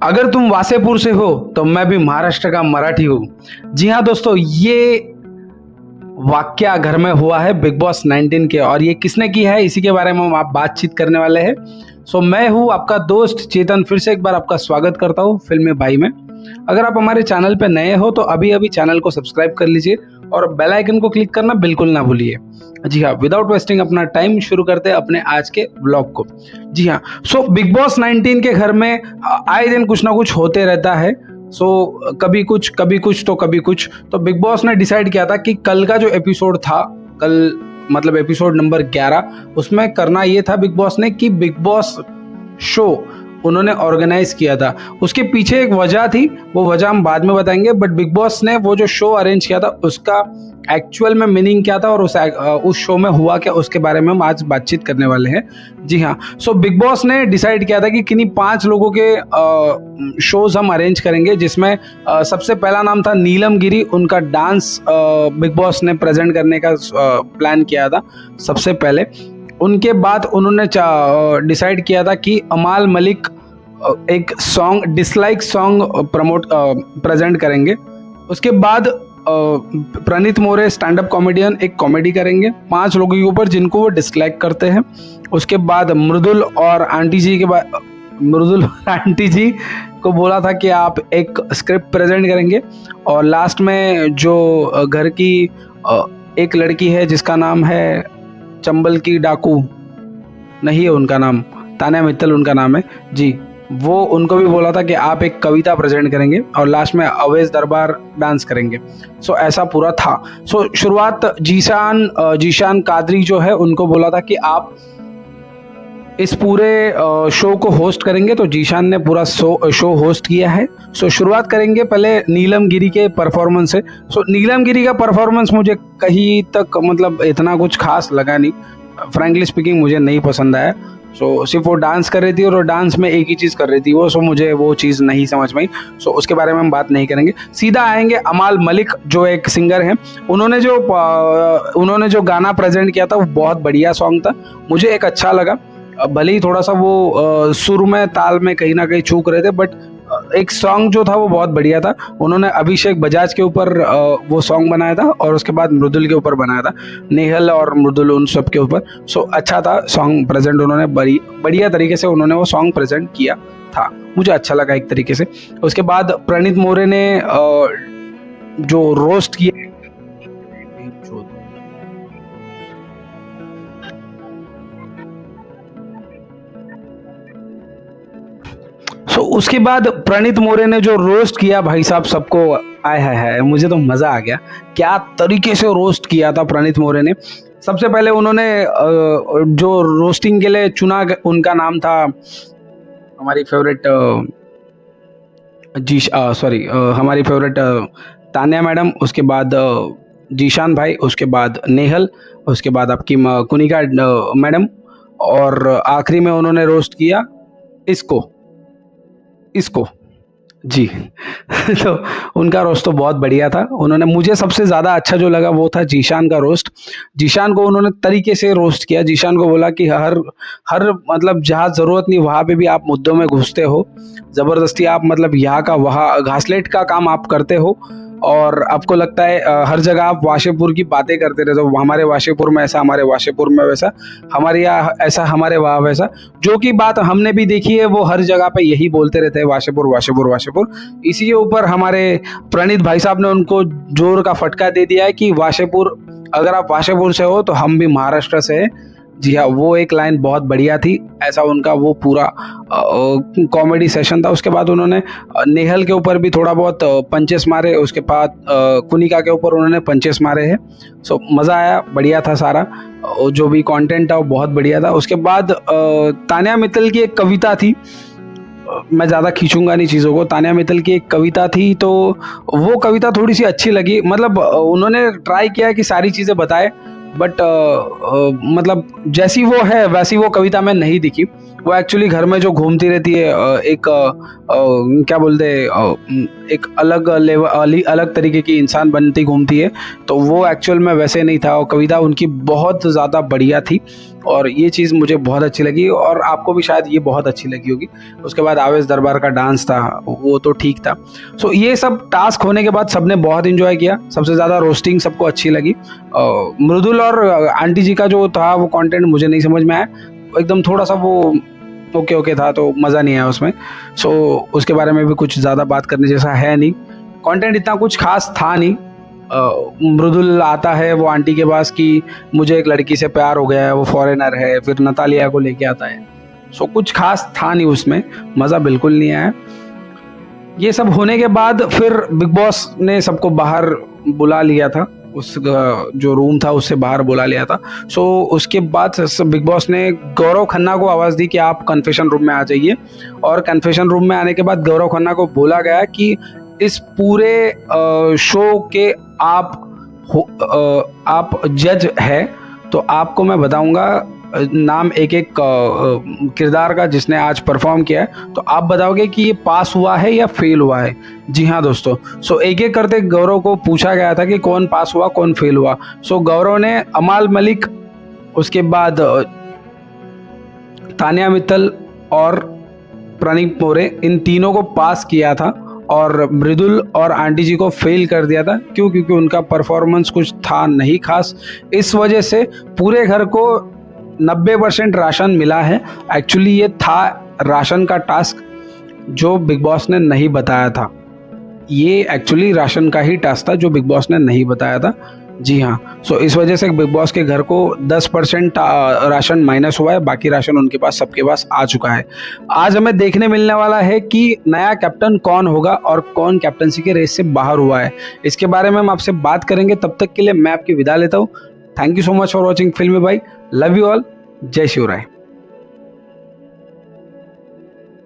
अगर तुम वासेपुर से हो तो मैं भी महाराष्ट्र का मराठी हूँ। जी हाँ दोस्तों, ये वाकया घर में हुआ है बिग बॉस 19 के, और ये किसने की है इसी के बारे में हम आप बातचीत करने वाले हैं। मैं हूँ आपका दोस्त चेतन, फिर से एक बार आपका स्वागत करता हूँ फिल्मी भाई में। अगर आप हमारे चैनल पे नए हो तो अभी अभी चैनल को सब्सक्राइब कर लीजिए और बेल आइकन को क्लिक करना बिल्कुल ना भूलिए। जी हाँ, विदाउट वेस्टिंग अपना टाइम शुरू करते हैं अपने आज के ब्लॉग को। जी हाँ, बिग बॉस 19 के घर में आए दिन कुछ ना कुछ होते रहता है। कभी कुछ तो कभी कुछ। तो बिग बॉस ने डिसाइड किया था कि कल का जो एपिसोड था, कल मतलब एपिसोड नंबर 11, उसमें करना ये था बिग बॉस ने कि बिग बॉस शो उन्होंने ऑर्गेनाइज किया था। उसके पीछे एक वजह थी, वो वजह हम बाद में बताएंगे, बट बिग बॉस ने वो जो शो अरेंज किया था उसका एक्चुअल में मीनिंग क्या था और उस शो में हुआ क्या, उसके बारे में हम आज बातचीत करने वाले हैं। जी हाँ, बिग बॉस ने डिसाइड किया था कि किन्हीं 5 लोगों के शोज हम अरेंज करेंगे, जिसमें सबसे पहला नाम था नीलम गिरी। उनका डांस बिग बॉस ने प्रेजेंट करने का प्लान किया था सबसे पहले। उनके बाद उन्होंने डिसाइड किया था कि अमाल मलिक एक सॉन्ग, डिसलाइक सॉन्ग प्रेजेंट करेंगे। उसके बाद प्रणीत मोरे स्टैंड अप कॉमेडियन एक कॉमेडी करेंगे 5 लोगों के ऊपर जिनको वो डिसलाइक करते हैं। उसके बाद मृदुल और आंटी जी को बोला था कि आप एक स्क्रिप्ट प्रेजेंट करेंगे। और लास्ट में जो घर की एक लड़की है जिसका नाम है चंबल की डाकू, नहीं है उनका नाम, तान्या मित्तल उनका नाम है जी, वो उनको भी बोला था कि आप एक कविता प्रेजेंट करेंगे और लास्ट में अवैध दरबार डांस करेंगे। ऐसा पूरा था। शुरुआत जीशान कादरी जो है उनको बोला था कि आप इस पूरे शो को होस्ट करेंगे, तो जीशान ने पूरा शो होस्ट किया है। शुरुआत करेंगे पहले नीलम गिरी के परफॉर्मेंस से। नीलम गिरी का परफॉर्मेंस मुझे कहीं तक मतलब इतना कुछ खास लगा नहीं, फ्रैंकली स्पीकिंग मुझे नहीं पसंद आया। सिर्फ वो डांस कर रही थी और डांस में एक ही चीज़ कर रही थी वो, मुझे वो चीज़ नहीं समझ में आई। उसके बारे में हम बात नहीं करेंगे, सीधा आएंगे अमाल मलिक जो एक सिंगर हैं। उन्होंने जो गाना प्रेजेंट किया था वो बहुत बढ़िया सॉन्ग था, मुझे एक अच्छा लगा। भले ही थोड़ा सा वो सुर में ताल में कहीं ना कहीं चूक रहे थे, बट एक सॉन्ग जो था वो बहुत बढ़िया था। उन्होंने अभिषेक बजाज के ऊपर वो सॉन्ग बनाया था और उसके बाद मृदुल के ऊपर बनाया था, नेहल और मृदुल उन सब के ऊपर। अच्छा था सॉन्ग प्रेजेंट, उन्होंने बढ़िया तरीके से उन्होंने वो सॉन्ग प्रेजेंट किया था, मुझे अच्छा लगा एक तरीके से। उसके बाद प्रणीत मोरे ने जो रोस्ट किया, उसके बाद प्रणीत मोरे ने जो रोस्ट किया भाई साहब सबको, आय हाय हाय, मुझे तो मज़ा आ गया। क्या तरीके से रोस्ट किया था प्रणीत मोरे ने। सबसे पहले उन्होंने जो रोस्टिंग के लिए चुना, उनका नाम था हमारी फेवरेट हमारी फेवरेट तान्या मैडम, उसके बाद जीशान भाई, उसके बाद नेहल, उसके बाद आपकी कुनिका मैडम, और आखिरी में उन्होंने रोस्ट किया इसको जी। तो उनका रोस्ट तो बहुत बढ़िया था। मुझे सबसे ज़्यादा अच्छा जो लगा वो था जीशान का रोस्ट। जीशान को उन्होंने तरीके से रोस्ट किया। जीशान को बोला कि हर मतलब जहाँ ज़रूरत नहीं वहाँ पे भी आप मुद्दों में घुसते हो, ज़बरदस्ती आप मतलब यहाँ का वहाँ घासलेट का काम आप करते हो, और आपको लगता है हर जगह आप वाशेपुर की बातें करते रहते हो, हमारे वाशेपुर में ऐसा, हमारे वाशेपुर में वैसा, हमारे यहाँ ऐसा, हमारे वहाँ वैसा। जो कि बात हमने भी देखी है, वो हर जगह पे यही बोलते रहते हैं, वाशेपुर वाशेपुर वाशेपुर। इसी के ऊपर हमारे प्रणीत भाई साहब ने उनको जोर का फटका दे दिया है कि वाशेपुर, अगर आप वाशेपुर से हो तो हम भी महाराष्ट्र से हैं। जी हाँ, वो एक लाइन बहुत बढ़िया थी। ऐसा उनका वो पूरा कॉमेडी सेशन था। उसके बाद उन्होंने नेहल के ऊपर भी थोड़ा बहुत पंचेस मारे, उसके बाद कुनिका के ऊपर उन्होंने पंचेस मारे हैं। मज़ा आया, बढ़िया था सारा, जो भी कंटेंट था वो बहुत बढ़िया था। उसके बाद तान्या मित्तल की एक कविता थी, मैं ज़्यादा खींचूंगा नहीं चीज़ों को। तान्या मित्तल की एक कविता थी, तो वो कविता थोड़ी सी अच्छी लगी। मतलब उन्होंने ट्राई किया कि सारी चीज़ें बताए, बट मतलब जैसी वो है वैसी वो कविता में नहीं दिखी। वो एक्चुअली घर में जो घूमती रहती है, क्या बोलते हैं, एक अलग लेवल, अलग तरीके की इंसान बनती घूमती है, तो वो एक्चुअल में वैसे नहीं था। और कविता उनकी बहुत ज़्यादा बढ़िया थी। और ये चीज़ मुझे बहुत अच्छी लगी और आपको भी शायद ये बहुत अच्छी लगी होगी। उसके बाद आवेश दरबार का डांस था, वो तो ठीक था। सो ये सब टास्क होने के बाद सबने बहुत इन्जॉय किया। सबसे ज़्यादा रोस्टिंग सबको अच्छी लगी। मृदुल और आंटी जी का जो था वो कंटेंट मुझे नहीं समझ में आया, एकदम थोड़ा सा वो ओके ओके था, तो मज़ा नहीं आया उसमें। सो उसके बारे में भी कुछ ज़्यादा बात करने जैसा है नहीं, कंटेंट इतना कुछ खास था नहीं। मृदुल आता है वो आंटी के पास कि मुझे एक लड़की से प्यार हो गया है, वो फॉरेनर है, फिर नतालिया को लेके आता है। सो कुछ खास था नहीं उसमें, मज़ा बिल्कुल नहीं आया। ये सब होने के बाद फिर बिग बॉस ने सबको बाहर बुला लिया था, उस जो रूम था उससे बाहर बुला लिया था। सो उसके बाद बिग बॉस ने गौरव खन्ना को आवाज़ दी कि आप कन्फेशन रूम में आ जाइए। और कन्फेशन रूम में आने के बाद गौरव खन्ना को बोला गया कि इस पूरे शो के आप जज है, तो आपको मैं बताऊंगा नाम एक एक किरदार का जिसने आज परफॉर्म किया है, तो आप बताओगे कि ये पास हुआ है या फेल हुआ है। जी हाँ दोस्तों, सो एक एक करते गौरव को पूछा गया था कि कौन पास हुआ कौन फेल हुआ। सो गौरव ने अमाल मलिक, उसके बाद तानिया मित्तल और प्रणीत मोरे, इन तीनों को पास किया था और मृदुल और आंटी जी को फेल कर दिया था। क्यों? क्योंकि उनका परफॉर्मेंस कुछ था नहीं खास। इस वजह से पूरे घर को 90% राशन मिला है। एक्चुअली ये था राशन का टास्क जो बिग बॉस ने नहीं बताया था। ये एक्चुअली राशन का ही टास्क था जो बिग बॉस ने नहीं बताया था। जी हाँ, सो इस वजह से बिग बॉस के घर को 10% राशन माइनस हुआ है, बाकी राशन उनके पास सबके पास आ चुका है। आज हमें देखने मिलने वाला है कि नया कैप्टन कौन होगा और कौन कैप्टनसी के रेस से बाहर हुआ है। इसके बारे में हम आपसे बात करेंगे, तब तक के लिए मैं आपकी विदा लेता हूँ। Thank you so much for watching फिल्मी भाई, लव यू ऑल, जय शिवराय।